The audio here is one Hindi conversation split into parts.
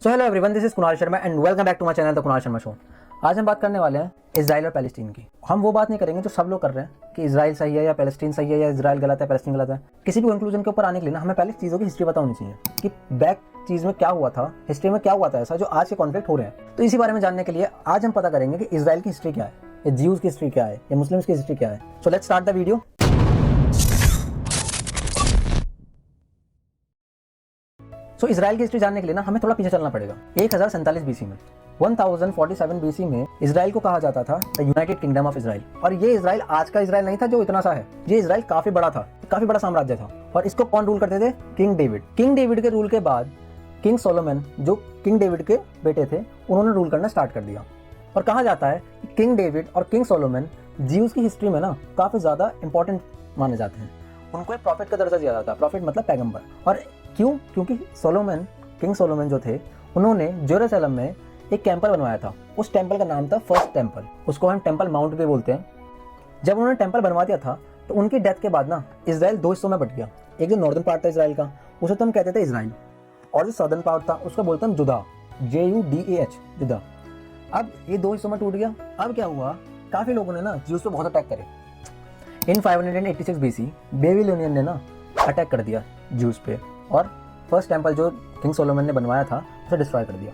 So hello everyone, this is Kunal Sharma and welcome back to my channel the Kunal Sharma show. आज हम बात करने वाले हैं इजराइल और पैलेस्टीन की। हम वो बात नहीं करेंगे जो सब लोग कर रहे हैं कि इजराइल सही है या पैलेस्टीन सही है या इजराइल गलत है पैलेस्टीन गलत है। किसी भी कंक्लूजन के ऊपर आने के लिए ना हमें पहले चीज़ों की हिस्ट्री पता होनी चाहिए कि बैक चीज़ में क्या हुआ था, हिस्ट्री में क्या हुआ था ऐसा जो आज के कॉन्फ्लिक्ट हो रहे हैं। तो इसी बारे में जानने के लिए आज हम पता करेंगे कि इजराइल की हिस्ट्री क्या है, या ज्यूज की हिस्ट्री क्या है, या मुस्लिम्स की हिस्ट्री क्या है। So let's start the video. So Israel की हिस्ट्री जानने के लिए ना हमें थोड़ा पीछे चलना पड़ेगा। 1047 बीसी में 1047 बीसी में इजराइल को कहा जाता था the United kingdom of Israel. और ये इजराइल आज का इजराइल नहीं था जो इतना सा है। ये इजराइल काफी बड़ा था, काफी बड़ा साम्राज्य था। और इसको कौन रूल करते थे? King David. किंग डेविड के रूल के बाद किंग सोलोमन, जो किंग डेविड के बेटे थे, उन्होंने रूल करना स्टार्ट कर दिया। और कहा जाता है कि किंग डेविड और किंग सोलोमन ज्यूज की हिस्ट्री में ना काफी ज्यादा इंपॉर्टेंट माने जाते हैं। उनको एक प्रॉफिट का दर्जा दिया जाता है। प्रॉफिट मतलब पैगंबर। और क्यों? क्योंकि सोलोमन, किंग सोलोमन जो थे, उन्होंने जेरूसलम में एक टेंपल बनवाया था। उस टेंपल का नाम था फर्स्ट टेंपल। उसको हम टेंपल माउंट भी बोलते हैं। जब उन्होंने टेंपल बनवा दिया था तो उनकी डेथ के बाद ना इजराइल दो हिस्सों में बट गया। एक जो नॉर्दर्न पार्ट था इजराइल का, उसे तो हम कहते थे इजराइल, और जो सदर्न पार्ट था उसको बोलते हम जुदा, JUDAH, जुदा। अब ये दो हिस्सों में टूट गया। अब क्या हुआ, काफी लोगों ने ना ज्यूज पे बहुत अटैक करे। इन 586 BC बेबीलोनियन ने ना अटैक कर दिया ज्यूज पे और फर्स्ट टेंपल जो किंग सोलोमन ने बनवाया था उसे डिस्ट्रॉय कर दिया।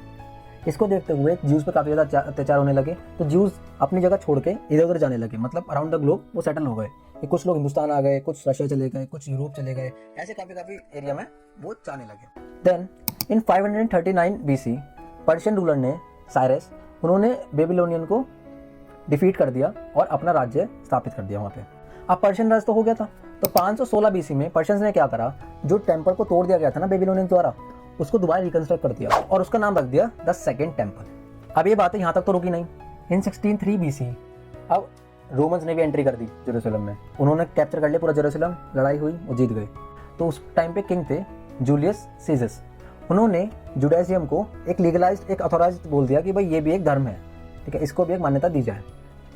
इसको देखते हुए ज्यूज पे काफी ज्यादा अत्याचार होने लगे। तो ज्यूज अपनी जगह छोड़ के इधर उधर जाने लगे, मतलब अराउंड द ग्लोब वो सेटल हो गए। कुछ लोग हिंदुस्तान आ गए, कुछ रशिया चले गए, कुछ यूरोप चले गए, ऐसे काफी एरिया में वो जाने लगे। Then in 539 BC Persian ruler ने साइरस, उन्होंने बेबीलोनियन को डिफीट कर दिया और अपना राज्य स्थापित कर दिया वहाँ पे। अब पर्शियन राज तो हो गया था। तो 516 BC में पर्शियंस ने क्या करा, जो टेंपल को तोड़ दिया गया था ना बेबीलोनियन द्वारा, उसको दोबारा रिकंस्ट्रक्ट कर दिया और उसका नाम रख दिया द सेकंड टेंपल। अब ये बातें यहाँ तक तो रुकी नहीं। इन 1603 BC अब रोमन्स ने भी एंट्री कर दी जेरूसलम में। उन्होंने कैप्चर कर लिया पूरा जेरूसलम, लड़ाई हुई, वो जीत गए। तो उस टाइम पे किंग थे जूलियस सीजस। उन्होंने जुडाइज्म को एक लीगलाइज्ड, एक अथोराइज्ड बोल दिया कि भाई ये भी एक धर्म है, ठीक है, इसको भी एक मान्यता दी जाए।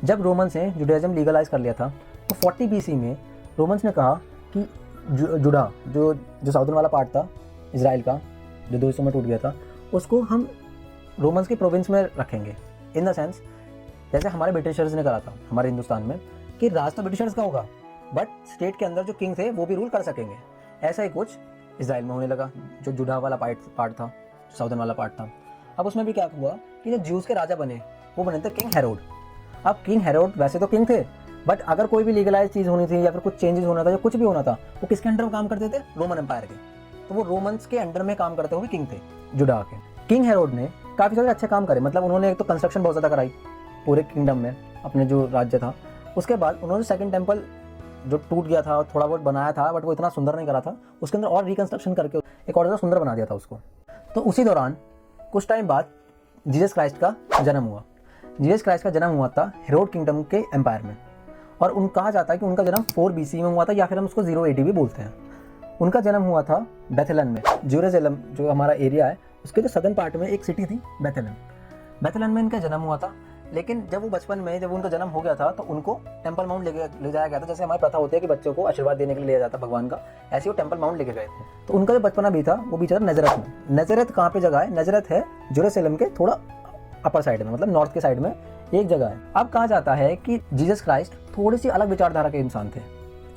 जब रोमन्स ने जुडाइज्म लीगलाइज कर लिया था तो 40 BC में रोमन्स ने कहा कि जुड़ा जो साउदर्न वाला पार्ट था इजराइल का, जो दो हिस्सों में टूट गया था, उसको हम रोमन्स की प्रोविंस में रखेंगे। इन द सेंस जैसे हमारे ब्रिटिशर्स ने करा था हमारे हिंदुस्तान में कि राज तो ब्रिटिशर्स का होगा बट स्टेट के अंदर जो किंग थे वो भी रूल कर सकेंगे। ऐसा ही कुछ इजराइल में होने लगा। जो जुड़ा वाला पार्ट था, जो साउदर्न वाला पार्ट था, अब उसमें भी क्या हुआ कि जो ज्यूज के राजा बने वो बने थे किंग हेरोड। अब किंग हेरोड वैसे तो किंग थे, बट अगर कोई भी लीगलाइज चीज़ होनी थी या फिर कुछ चेंजेस होना था या कुछ भी होना था, वो किसके अंडर में काम करते थे? रोमन एम्पायर के। तो वो रोमन्स के अंडर में काम करते हुए किंग थे जुड़ा के। किंग हेरोड ने काफ़ी सारे अच्छे काम करे। मतलब उन्होंने एक तो कंस्ट्रक्शन बहुत ज़्यादा कराई पूरे किंगडम में, अपने जो राज्य था। उसके बाद उन्होंने सेकंड टेंपल जो टूट गया था थोड़ा बहुत बनाया था, बट वो इतना सुंदर नहीं करा था, उसके अंदर और रिकंस्ट्रक्शन करके एक और ज़्यादा सुंदर बना दिया था उसको। तो उसी दौरान कुछ टाइम बाद जीसस क्राइस्ट का जन्म हुआ। जीसस क्राइस्ट का जन्म हुआ था हेरोड किंगडम के एम्पायर में। और कहा जाता है कि उनका जन्म 4 BC में हुआ था, या फिर हम उसको 0 AD भी बोलते हैं। उनका जन्म हुआ था बेथलेहम में। जेरूसलम जो हमारा एरिया है उसके जो सदर्न पार्ट में एक सिटी थी बेथलेहम। बेथलेहम में इनका जन्म हुआ था। लेकिन जब वो बचपन में, जब उनका जन्म हो गया था तो उनको टेंपल माउंट ले जाया गया था। जैसे हमारी प्रथा होती है कि बच्चों को आशीर्वाद देने के लिए लिया जाता है भगवान का, ऐसे वो टेंपल माउंट लेके गए थे। तो उनका जो बचपना भी था वो भी चला नजरत में। नजरत कहाँ पे जगह है? नजरत है जेरूसलम के थोड़ा अपर साइड में, मतलब नॉर्थ के साइड में एक जगह है। अब कहा जाता है कि जीसस क्राइस्ट थोड़ी सी अलग विचारधारा के इंसान थे।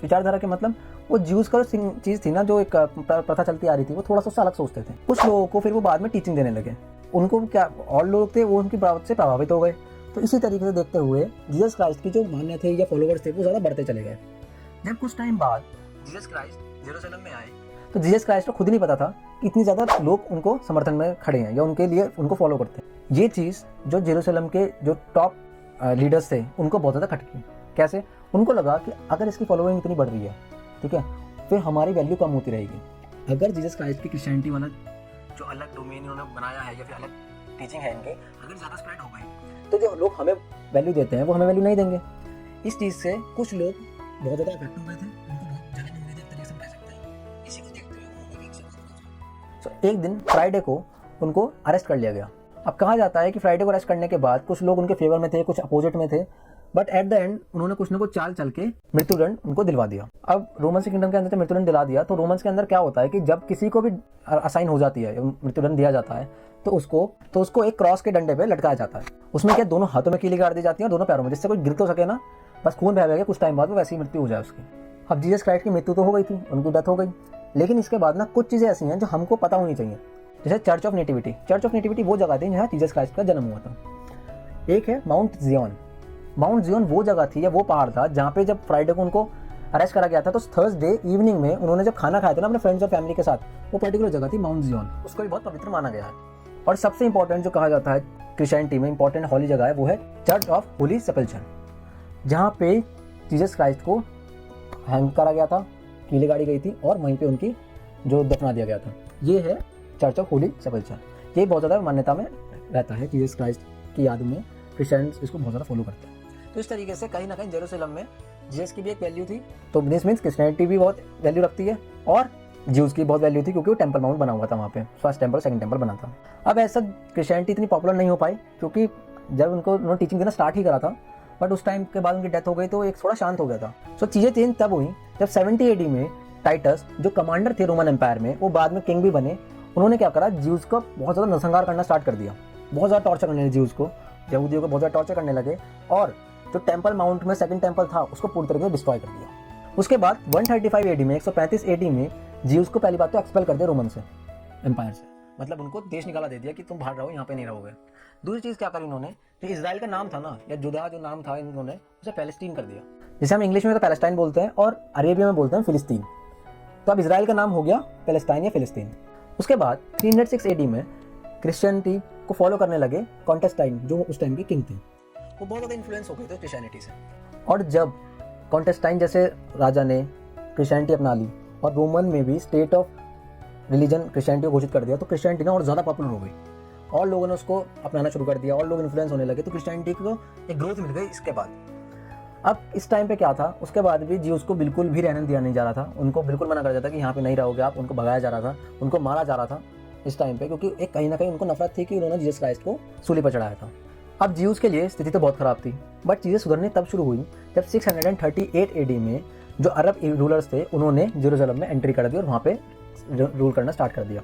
विचारधारा के मतलब वो ज्यूज का चीज़ थी ना, जो एक प्रथा चलती आ रही थी, वो थोड़ा सा उससे अलग सोचते थे। कुछ लोगों को फिर वो बाद में टीचिंग देने लगे। उनको क्या, और लोग थे वो उनकी बात से प्रभावित हो गए। तो इसी तरीके से देखते हुए जीसस क्राइस्ट की जो मान्य थे या फॉलोवर्स थे वो ज़्यादा बढ़ते चले गए। जब कुछ टाइम बाद जीसस क्राइस्ट जेरूसलम में आए तो जीसस क्राइस्ट को खुद नहीं पता था कि इतनी ज़्यादा लोग उनको समर्थन में खड़े हैं या उनके लिए उनको फॉलो करते हैं। ये चीज़ जो जेरूसलम के जो टॉप लीडर्स थे उनको बहुत ज़्यादा खटकी। कैसे? उनको लगा कि अगर इसकी फॉलोइंग इतनी बढ़ रही है, ठीक है, फिर हमारी वैल्यू कम होती रहेगी। अगर जीसस क्राइस्ट की क्रिश्चियनिटी वाला जो अलग डोमेन इन्होंने बनाया है या फिर अलग टीचिंग है इनके, अगर ज़्यादा स्प्रेड हो गई तो जो लोग हमें वैल्यू देते हैं वो हमें वैल्यू नहीं देंगे। इस चीज़ से कुछ लोग बहुत ज़्यादा इफेक्ट हो गए थे, उनको बहुत जगह मिल गई थी, तरीके से कह सकते हैं। इसी को देखते हुए एक दिन फ्राइडे को उनको अरेस्ट कर लिया गया। अब कहा जाता है कि फ्राइडे को अरेस्ट करने के बाद कुछ लोग उनके फेवर में थे, कुछ अपोजिट में थे। बट एट द एंड उन्होंने कुछ ना कुछ चाल चल के मृत्युदंड उनको दिलवा दिया। अब रोमन किंगडम के अंदर जब मृत्युदंड दिला दिया तो रोमन्स के अंदर क्या होता है कि जब किसी को भी असाइन हो जाती है, मृत्युदंड दिया जाता है, तो उसको एक क्रॉस के डंडे पे लटकाया जाता है। उसमें क्या दोनों हाथों में कीली गाड़ दी जाती है और दोनों पैरों में, जिससे कोई गिर तो सके ना, बस खून बह गया, कुछ टाइम बाद वो वैसी मृत्यु हो जाए उसकी। अब जीसस क्राइस्ट की मृत्यु तो हो गई थी, उनकी डेथ हो गई, लेकिन इसके बाद ना कुछ चीज़ें ऐसी हैं जो हमको पता होनी चाहिए। जैसे church of nativity. Church of nativity वो जगह थी जहाँ जीसस क्राइस्ट का जन्म हुआ था। एक है माउंट जियोन। माउंट जियोन वो जगह थी या वो पहाड़ था जहाँ पे जब फ्राइडे को उनको अरेस्ट करा गया था, तो थर्सडे इवनिंग में उन्होंने जब खाना खाया था ना अपने फ्रेंड्स और फैमिली के साथ, वो पर्टिकुलर जगह थी माउंट जियोन। उसको भी बहुत पवित्र माना गया है। और सबसे इंपॉर्टेंट जो कहा जाता है क्रिश्चियनिटी में इंपॉर्टेंट हॉली जगह है, वो है चर्च ऑफ होली सेपल्चर, जहाँ पे जीसस क्राइस्ट को हैंग करा गया था, कीले गाड़ी गई थी और वहीं पे उनकी जो दफना दिया गया था। ये है चर्च ऑफ होली सेपल्चर। ये बहुत ज़्यादा मान्यता में रहता है, जीसस क्राइस्ट की याद में क्रिश्चियंस इसको बहुत ज़्यादा फॉलो करते हैं। तो इस तरीके से कहीं ना कहीं जेरूसलम में जीसस की भी एक वैल्यू थी, तो दिस मीन्स क्रिश्चियनिटी भी बहुत वैल्यू रखती है और ज्यूज की बहुत वैल्यू थी, क्योंकि वो टेंपल माउंट बना हुआ था वहाँ पे, फर्स्ट टेंपल सेकंड टेंपल बना था। अब ऐसा क्रिश्चियनिटी इतनी पॉपुलर नहीं हो पाई, क्योंकि जब उन्होंने टीचिंग देना स्टार्ट ही करा था, बट उस टाइम के बाद उनकी डेथ हो गई तो एक थोड़ा शांत हो गया था। सो चीज़ें चेंज तब हुई जब 70 AD में टाइटस जो कमांडर थे रोमन एम्पायर में, वो बाद में किंग भी बने। उन्होंने क्या करा, ज्यूज को बहुत ज़्यादा नरसंहार करना स्टार्ट कर दिया, बहुत ज़्यादा टॉर्चर करने लगे ज्यूज को, यहूदियों को बहुत ज़्यादा टॉर्चर करने लगे और जो टेंपल माउंट में सेकंड टेंपल था उसको पूरी तरीके से डिस्ट्रॉय कर दिया। उसके बाद 135 AD में 135 AD में ज्यूज को पहली बात तो एक्सपेल कर दिया रोमन से, एम्पायर से, मतलब उनको देश निकाला दे दिया कि तुम बाहर रहो, यहाँ पे नहीं रहोगे। दूसरी चीज़ क्या करी इन्होंने, जो इजराइल का नाम था ना, या जुदा जो नाम था, इन्होंने उसे पैलेस्टीन कर दिया। जैसे हम इंग्लिश में तो पैलेस्टाइन बोलते हैं और अरेबिया में बोलते हैं फिलिस्तीन, तो अब इजराइल का नाम हो गया पैलेस्टाइन या फिलिस्तीन। उसके बाद 306 AD में क्रिश्चियनिटी को फॉलो करने लगे कॉन्टेस्टाइन, जो उस टाइम के किंग थे। वो बहुत ज़्यादा इन्फ्लुएंस हो गए थे क्रिश्चियनिटी से, और जब कॉन्टेस्टाइन जैसे राजा ने क्रिश्चियनिटी अपना ली और रोमन में भी स्टेट ऑफ रिलीजन क्रिश्चियनिटी को घोषित कर दिया, तो क्रिश्चियनिटी ना और ज़्यादा पॉपुलर हो गई और लोगों ने उसको अपनाना शुरू कर दिया और लोग इन्फ्लुएंस होने लगे, तो क्रिश्चियनिटी को एक ग्रोथ मिल गई इसके बाद। अब इस टाइम पे क्या था, उसके बाद भी ज्यूज को बिल्कुल भी रहने दिया नहीं जा रहा था, उनको बिल्कुल मना कर दिया था कि यहाँ पे नहीं रहोगे आप, उनको भगाया जा रहा था, उनको मारा जा रहा था इस टाइम पे, क्योंकि एक कहीं ना कहीं उनको नफरत थी कि उन्होंने जीसस क्राइस्ट को सूली पर चढ़ाया था। अब ज्यूज के लिए स्थिति तो बहुत खराब थी, बट चीज़ें सुधरनी तब शुरू हुई जब 638 AD में जो अरब रूलर्स थे उन्होंने जेरूसलम में एंट्री कर दी और वहाँ पे रूल करना स्टार्ट कर दिया।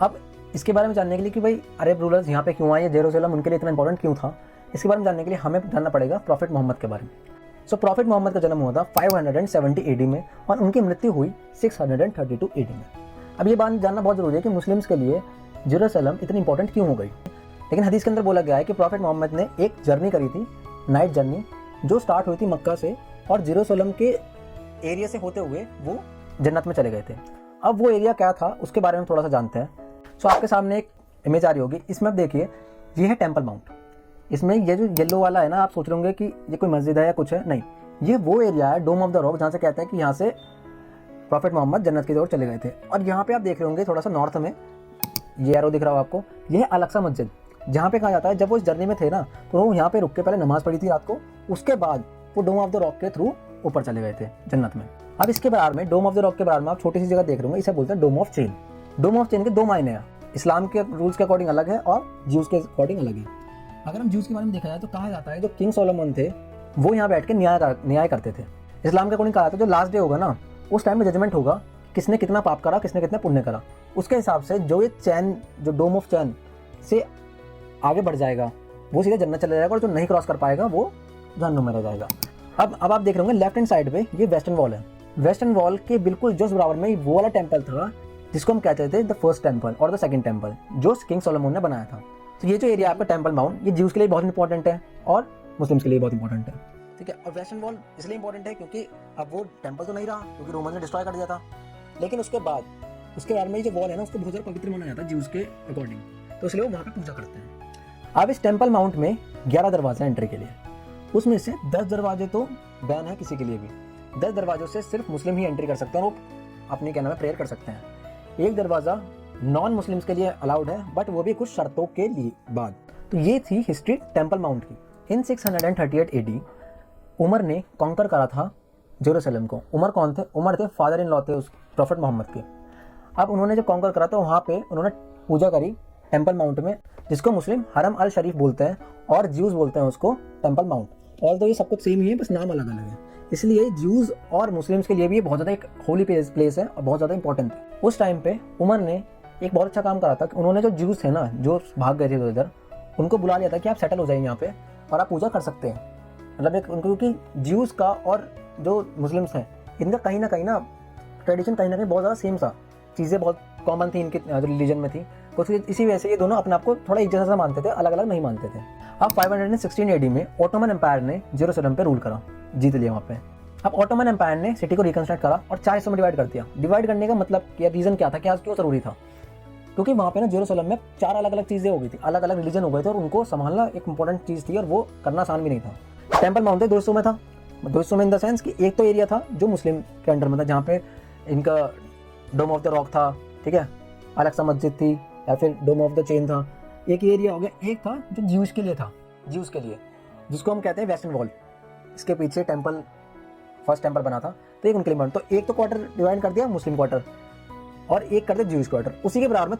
अब इसके बारे में जानने के लिए कि भाई अरब रूलर्स यहाँ पे क्यों आए, जेरूसलम उनके लिए इतना इंपॉर्टेंट क्यों था, इसके बारे में जानने के लिए हमें जानना पड़ेगा प्रॉफिट मोहम्मद के बारे में। सो प्रॉफिट मोहम्मद का जन्म हुआ था 570 AD में और उनकी मृत्यु हुई 632 AD में। अब ये बात जानना बहुत जरूरी है कि मुस्लिम्स के लिए जेरूसलम इतनी इंपॉर्टेंट क्यों हो गई। लेकिन हदीस के अंदर बोला गया है कि प्रॉफिट मोहम्मद ने एक जर्नी करी थी, नाइट जर्नी, जो स्टार्ट हुई थी मक्का से और जेरूसलम के एरिया से होते हुए वो जन्नत में चले गए थे। अब वो एरिया क्या था उसके बारे में थोड़ा सा जानते हैं। सो आपके सामने एक इमेज आ रही होगी, इसमें आप देखिए, ये है टेंपल माउंट। इसमें ये जो येलो वाला है ना, आप सोच रहे होंगे कि ये कोई मस्जिद है या कुछ है, नहीं, ये वो एरिया है डोम ऑफ द रॉक, जहाँ से कहते हैं कि यहाँ से प्रॉफिट मोहम्मद जन्नत की ओर चले गए थे। और यहाँ पे आप देख रहे होंगे थोड़ा सा नॉर्थ में ये एरो दिख रहा हो आपको, ये है अल-अक्सा मस्जिद, जहाँ पे कहा जाता है जब वो इस जर्नी में थे ना, तो वो यहाँ पे रुक के पहले नमाज पढ़ी थी रात को, उसके बाद वो डोम ऑफ द रॉक के थ्रू ऊपर चले गए थे जन्नत में। अब इसके बारे में, डोम ऑफ द रॉक के बारे में आप छोटी सी जगह देख रहे होंगे, इसे बोलते हैं dome of chain. Dome of chain के दो मायने हैं, इस्लाम के रूल्स के अकॉर्डिंग अलग है और ज्यूज के अकॉर्डिंग अलग है। अगर हम ज्यूज के बारे में देखा जाए तो कहा जाता है जो किंग सोलोमन थे वो यहाँ बैठ के न्याय करते थे। इस्लाम के अकॉर्डिंग कहा जाता है जो लास्ट डे होगा ना, उस टाइम में जजमेंट होगा किसने कितना पाप करा, किसने कितना पुण्य करा, उसके हिसाब से जो ये चैन, जो डोम ऑफ चैन से आगे बढ़ जाएगा वो सीधे जन्नत चला जाएगा और जो नहीं क्रॉस कर पाएगा वो जहन्नुम में रह जाएगा। अब आप देख रहे होंगे लेफ्ट हैंड साइड पे ये वेस्टर्न वॉल है। वेस्टर्न वॉल के बिल्कुल जस्ट बराबर में वो वाला टेंपल था जिसको हम कहते थे द फर्स्ट टेंपल और द सेकंड टेंपल, जो किंग सोलोमन ने बनाया था। तो ये जो एरिया आपका टेंपल माउंट, ये ज्यूज के लिए बहुत इंपॉर्टेंट है और मुस्लिम्स के लिए बहुत इंपॉर्टेंट है, ठीक है। और वेस्टर्न वॉल इसलिए इंपॉर्टेंट है क्योंकि अब वो टेंपल तो नहीं रहा क्योंकि रोमन ने डिस्ट्रॉय कर दिया था, लेकिन उसके बाद उसके बारे में जो वॉल है ना, उसको बहुत ज़्यादा पवित्र माना जाता है ज्यूज के अकॉर्डिंग, तो इसलिए वो वहाँ पर पूजा करते हैं। अब इस टेंपल माउंट में 11 दरवाजे हैं एंट्री के लिए, उसमें से 10 दरवाजे तो बैन है किसी के लिए भी, 10 दरवाजों से सिर्फ मुस्लिम ही एंट्री कर सकते हैं और वो अपने क्या नाम है प्रेयर कर सकते हैं। एक दरवाज़ा नॉन मुस्लिम्स के लिए अलाउड है, बट वो भी कुछ शर्तों के लिए बाद। तो ये थी हिस्ट्री टेंपल माउंट की। इन 638 AD उमर ने कॉन्कर करा था जेरूसलम को। उमर कौन थे? उमर थे फादर इन लॉ थे उस प्रॉफिट मोहम्मद के। अब उन्होंने जब कॉन्कर करा तो वहाँ पे उन्होंने पूजा करी टेंपल माउंट में, जिसको मुस्लिम हरम अल शरीफ बोलते हैं और ज्यूज बोलते हैं उसको टेंपल माउंट। और तो ये सब कुछ सेम ही है, बस नाम अलग अलग है। इसलिए ज्यूज और मुस्लिम्स के लिए भी ये बहुत ज़्यादा एक होली प्लेस है और बहुत ज़्यादा इंपॉर्टेंट है। उस टाइम पे उमर ने एक बहुत अच्छा काम करा था कि उन्होंने जो ज्यूज थे ना, जो भाग गए थे उधर, उनको बुला लिया था कि आप सेटल हो जाइए यहाँ पे और आप पूजा कर सकते हैं। मतलब एक उनको, क्योंकि ज्यूज का और जो मुस्लिम्स हैं इनका कहीं ना ट्रेडिशन कहीं ना कहीं बहुत ज़्यादा सेम सा, चीज़ें बहुत कॉमन थी इनके जो रिलीजन में थी। तो इसी वजह से ये दोनों अपने आप को थोड़ा एक जैसा मानते थे, अलग अलग नहीं मानते थे। अब 516 AD में ऑटोमन एम्पायर ने जेरूसलम पे रूल करा, जीत लिया वहाँ पे। अब ऑटोमन एम्पायर ने सिटी को रिकंस्ट्रक्ट करा और 4 हिस्सों में डिवाइड कर दिया। डिवाइड करने का मतलब क्या, रीज़न क्या था, क्या क्यों ज़रूरी था? क्योंकि वहाँ पे ना जेरूसलम में 4 अलग अलग चीज़ें हो गई थी, अलग अलग रिलीजन हो गए थे और उनको संभालना एक इंपॉर्टेंट चीज़ थी और वो करना आसान भी नहीं था। टेम्पल माउंट 2 हिस्सों में था। 2 हिस्सों में इन द सेंस कि एक तो एरिया था जो मुस्लिम के अंडर में था, जहाँ पे इनका डोम ऑफ द रॉक था, ठीक है, अलेक्सा मस्जिद थी, या फिर डोम ऑफ द चेन था। एक एरिया हो गया। एक था जो ज्यूज के लिए था, ज्यूज के लिए, जिसको हम कहते हैं वेस्टर्न वॉल। इसके पीछे टेम्पल, फर्स्ट टेम्पल बना था, तो एक उनके लिए बना। तो एक तो क्वार्टर डिवाइड कर दिया मुस्लिम क्वार्टर और एक कर दिया ज्यूज क्वार्टर। उसी के बराबर में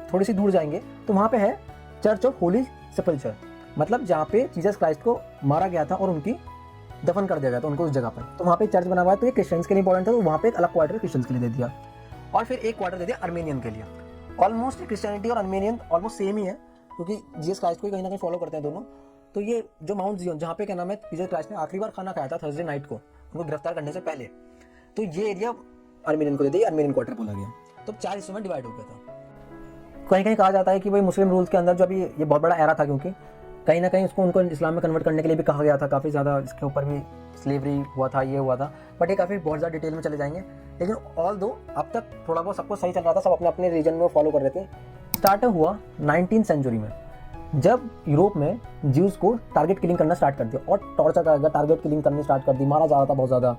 थोड़ी सी दूर जाएंगे तो वहाँ पे है चर्च ऑफ होली सेपल्चर, मतलब जहाँ पे जीसस क्राइस्ट को मारा गया था और उनकी दफन कर दिया गया था उनको उस जगह पर। तो वहाँ पे चर्च बना हुआ है, तो ये क्रिश्चियंस के लिए इंपॉर्टेंट था, तो वहाँ पे एक अलग क्वार्टर क्रिश्चियंस के लिए दे दिया और फिर एक क्वार्टर दे दिया अर्मेनियन के लिए। ऑलमोस्ट क्रिश्चियनिटी और अर्मेनियन ऑलमोस्ट सेम ही है, क्योंकि जीसस क्राइस्ट को कहीं ना कहीं फॉलो करते हैं दोनों। तो ये जो माउंट जियोन, जहाँ पे क्या नाम है, जीसस क्राइस्ट ने आखिरी बार खाना खाया था थर्सडे नाइट को, उनको गिरफ्तार करने से पहले, तो ये एरिया अर्मेनियन को दे दिया, अर्मेनियन क्वार्टर बोला गया। तो 4 हिस्सों में डिवाइड हो गया था। कहीं कहीं कहा जाता है कि भाई मुस्लिम रूल्स के अंदर जो अभी ये बहुत बड़ा एरा था, क्योंकि कहीं ना कहीं उसको उनको इस्लाम में कन्वर्ट करने के लिए भी कहा गया था, काफ़ी ज़्यादा इसके ऊपर भी स्लेवरी हुआ था, ये हुआ था, बट ये काफ़ी बहुत ज़्यादा डिटेल में चले जाएंगे। लेकिन ऑल दो अब तक थोड़ा बहुत सबको सही चल रहा था, सब अपने अपने रीजन में फॉलो कर रहे थे। स्टार्ट हुआ 19th सेंचुरी में, जब यूरोप में ज्यूज को टारगेट किलिंग करना स्टार्ट कर दिया और टॉर्चर करा गया, टारगेट किलिंग करनी स्टार्ट कर दी, मारा जा रहा था बहुत ज़्यादा।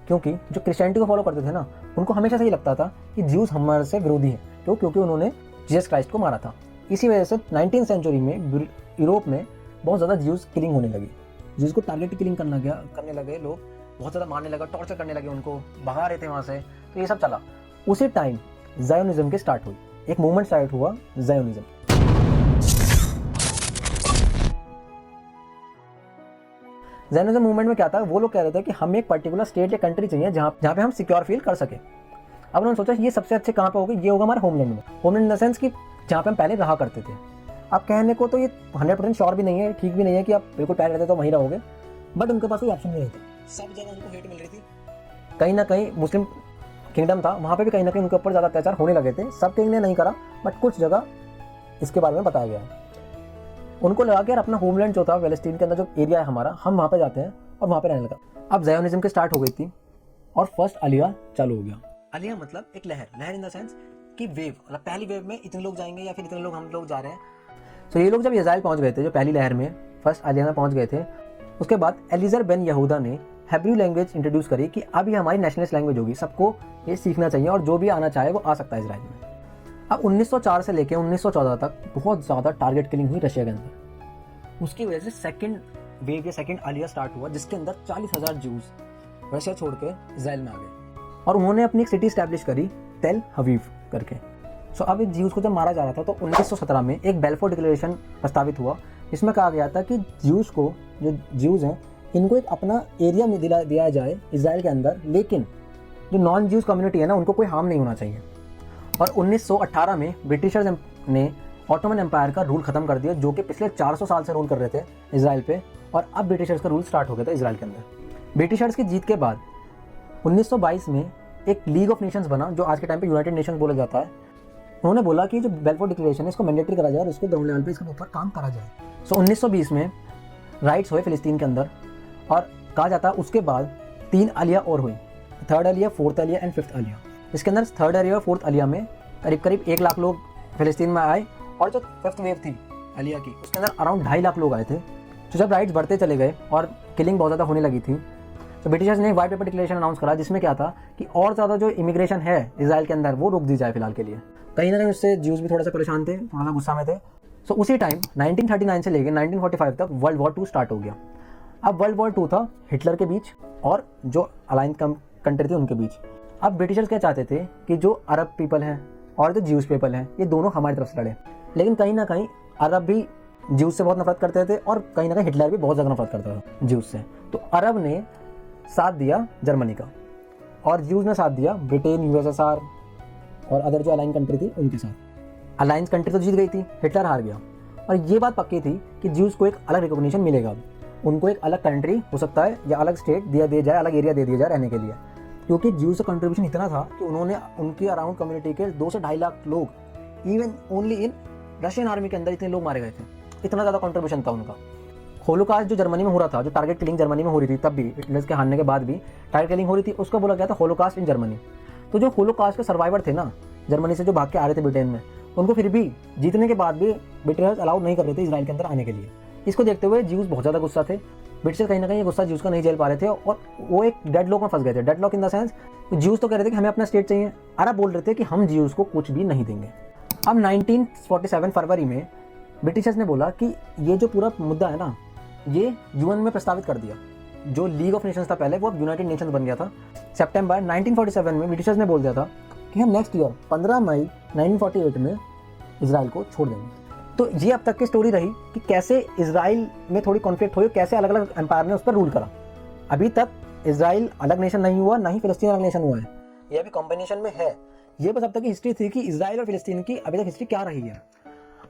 क्योंकि जो क्रिश्चियनिटी को फॉलो करते थे ना, उनको हमेशा से ये लगता था कि ज्यूज हमारे से विरोधी है, क्योंकि उन्होंने जीसस क्राइस्ट को मारा था। इसी वजह से 19th सेंचुरी में यूरोप में बहुत ज़्यादा ज्यूज किलिंग होने लगी, ज्यूज को टारगेट किलिंग करने लगे लोग, बहुत ज़्यादा मारने लगा, टॉर्चर करने लगे, उनको भगा रहे थे वहाँ से। तो ये सब चला। उसी टाइम ज़ायोनिज्म की स्टार्ट हुई, एक मूवमेंट स्टार्ट हुआ ज़ायोनिज्म। ज़ायोनिज्म मूवमेंट में क्या था, वो लोग कह रहे थे कि हमें एक पर्टिकुलर स्टेट या कंट्री चाहिए जहाँ पे हम सिक्योर फील कर सके। अब उन्होंने सोचा ये सबसे अच्छे कहाँ पे होगा, ये होगा हमारे होमलैंड में। होमलैंड इन द सेंस कि जहाँ पे हम पहले रहा करते थे। अब कहने को तो ये 100% श्योर भी नहीं है, ठीक भी नहीं है कि आप बिल्कुल पहले रहते तो वहीं रहोगे, बट उनके पास कोई ऑप्शन नहीं था। सब जगह उनको हेट मिल रही थी। कहीं ना कहीं मुस्लिम किंगडम था, वहाँ पे भी कहीं ना कहीं उनके ऊपर ज़्यादा अत्याचार होने लगे थे। सब किंग ने नहीं करा, बट कुछ जगह इसके बारे में बताया गया है। उनको लगा कि यार अपना होमलैंड जो था पैलेस्टीन के अंदर जो एरिया है हमारा, हम वहाँ पे जाते हैं और वहाँ पे रहने लगा। अब ज़ायोनिज्म की स्टार्ट हो गई थी और फर्स्ट अलिया चालू हो गया। अलिया मतलब एक लहर इन द सेंस कि वेव, मतलब पहली वेव में इतने लोग जाएंगे या फिर इतने लोग हम लोग जा रहे हैं। तो ये लोग जब इजराइल पहुंच गए थे, जो पहली लहर में फर्स्ट अलिया में पहुंच गए थे, उसके बाद एलिजर बेन यहूदा ने हेब्रू लैंग्वेज इंट्रोड्यूस करी कि अब ये हमारी नेशनलिस्ट लैंग्वेज होगी, सबको ये सीखना चाहिए और जो भी आना चाहे वो आ सकता है इजराइल में। अब 1904 से लेकर 1914 तक बहुत ज़्यादा टारगेट किलिंग हुई रशिया के अंदर। उसकी वजह से सेकंड वेव या सेकंड अलिया स्टार्ट हुआ, जिसके अंदर 40,000 ज्यूज रशिया छोड़ के इजराइल में आ गए और उन्होंने अपनी एक सिटी स्टैब्लिश करी तेल हवीव करके। सो अब ज्यूज को जब मारा जा रहा था तो 1917 में एक बेल्फोर डिक्लेरेशन प्रस्तावित हुआ, जिसमें कहा गया था कि ज्यूज को, जो ज्यूज हैं, इनको एक अपना एरिया में दिया जाए इजराइल के अंदर, लेकिन जो नॉन ज्यूज कम्युनिटी है ना, उनको कोई हार्म नहीं होना चाहिए। और 1918 में ब्रिटिशर्स ने ऑटोमन एम्पायर का रूल खत्म कर दिया, जो कि पिछले 400 साल से रूल कर रहे थे इजराइल पे, और अब ब्रिटिशर्स का रूल स्टार्ट हो गया था इजराइल के अंदर। ब्रिटिशर्स की जीत के बाद 1922 में एक लीग ऑफ नेशंस बना, जो आज के टाइम पे यूनाइटेड नेशंस बोला जाता है। उन्होंने बोला कि जो बेल्फोर डिक्लेरेशन है इसको मैंडेटरी करा जाए और इसको ग्राउंड लेवल पे इसके ऊपर काम करा जाए। सो 1920 में राइट्स हुए फिलिस्तीन के अंदर, और कहा जाता है उसके बाद 3 अलिया और हुई, 3rd Alia, 4th Alia and 5th अलिया। इसके अंदर 3rd अलिया और 4th अलिया में करीब 1 लाख लोग फिलिस्तीन में आए, और जो 5th वेव थी अलिया की, उसके अंदर अराउंड 2.5 लाख लोग आए थे। तो जब राइट्स बढ़ते चले गए और किलिंग बहुत ज़्यादा होने लगी थी, तो ब्रिटिशर्स ने एक वाइट पेपर डिक्लेरेशन अनाउंस करा, जिसमें क्या था कि और ज़्यादा जो इमिग्रेशन है इजराइल के अंदर वो रोक दी जाए फिलहाल के लिए। कहीं ना कहीं उससे ज्यूज भी थोड़ा सा परेशान थे, थोड़ा सा गुस्सा में थे। सो उसी टाइम 1939 से लेकर 1945 तक वर्ल्ड वॉर 2 स्टार्ट हो गया। अब वर्ल्ड वॉर 2 था हिटलर के बीच और जो अलायंस कंट्री थी उनके बीच। अब ब्रिटिशर्स क्या चाहते थे कि जो अरब पीपल हैं और जो ज्यूज पीपल हैं, ये दोनों हमारी तरफ से लड़े, लेकिन कहीं ना कहीं अरब भी ज्यूस से बहुत नफरत करते थे और कहीं ना कहीं हिटलर भी बहुत ज़्यादा नफरत करता था ज्यूस से। तो अरब ने साथ दिया जर्मनी का और ज्यूस ने साथ दिया ब्रिटेन, यूएसएसआर और अदर जो अलाइन कंट्री थी उनके साथ। अलायंस कंट्री तो जीत गई थी, हिटलर हार गया और ये बात पक्की थी कि ज्यूस को एक अलग रिकॉग्निशन मिलेगा, उनको एक अलग कंट्री हो सकता है या अलग स्टेट दिया जाए, अलग एरिया दे दिया जाए रहने के लिए, क्योंकि ज्यूस का कंट्रीब्यूशन इतना था कि उन्होंने उनकी अराउंड कम्युनिटी के 2 से 2.5 लाख लोग, even only in Russian army के अंदर इतने लोग मारे गए थे, इतना ज़्यादा कंट्रीब्यूशन था उनका। होलोकास्ट जो जर्मनी में हो रहा था, जो टारगेट किलिंग जर्मनी में हो रही थी, तब भी हिटलर के हारने के बाद भी टारगेट किलिंग हो रही थी, उसका बोला गया था होलोकास्ट इन जर्मनी। तो जो होलोकास्ट के सर्वाइवर थे ना जर्मनी से, जो भाग के आ रहे थे ब्रिटेन में, उनको फिर भी जीतने के बाद भी ब्रिटिशर्स अलाउड नहीं कर रहे थे इजराइल के अंदर आने के लिए। इसको देखते हुए ज्यूस बहुत ज़्यादा गुस्सा थे, ब्रिटिशर्स कहीं ना कहीं ये गुस्सा ज्यूस का नहीं झेल पा रहे थे और वो एक डेडलॉक में फंस गए थे। Deadlock in the sense juice तो कह रहे थे कि हमें अपना स्टेट चाहिए, अरब बोल रहे थे कि हम ज्यूस को कुछ भी नहीं देंगे। अब 1947 फरवरी में ब्रिटिशर्स ने बोला कि ये जो पूरा मुद्दा है ना, ये यूएन में प्रस्तावित कर दिया। जो लीग ऑफ नेशंस था पहले, वो अब यूनाइटेड नेशंस बन गया था। सितंबर 1947 में ब्रिटिशर्स ने बोल दिया था कि हम नेक्स्ट ईयर 15 मई 1948 में इजराइल को छोड़ देंगे। तो ये अब तक की स्टोरी रही कि कैसे इजराइल में थोड़ी कॉन्फ्लिक्ट हुई, कैसे अलग अलग एम्पायर ने उस पर रूल करा। अभी तक इजराइल अलग नेशन नहीं हुआ, ना ही फिलिस्तीन अलग नेशन हुआ है, ये अभी कॉम्बिनेशन में है। ये बस अब तक की हिस्ट्री थी कि इजराइल और फिलिस्तीन की अभी तक हिस्ट्री क्या रही है।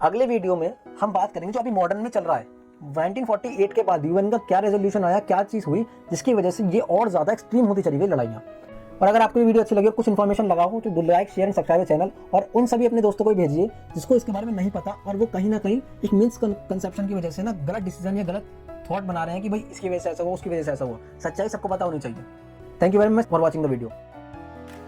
अगले वीडियो में हम बात करेंगे जो अभी मॉडर्न में चल रहा है, 1948 के बाद यूएन का क्या रेजोल्यूशन आया, क्या चीज़ हुई जिसकी वजह से ये और ज़्यादा एक्सट्रीम होती चली गई लड़ाइयाँ। और अगर आपको ये वीडियो अच्छी लगे, कुछ इन्फॉर्मेशन लगा हो, तो do like, share and subscribe channel, और उन सभी अपने दोस्तों को भी भेजिए जिसको इसके बारे में नहीं पता और वो कहीं ना कहीं एक मिस कंसेप्शन की वजह से ना गलत डिसीजन या गलत थॉट बना रहे हैं कि भाई इसकी वजह से ऐसा हुआ, उसकी वजह से ऐसा हुआ। सच्चाई सबको पता होनी चाहिए। Thank you very much for watching the video.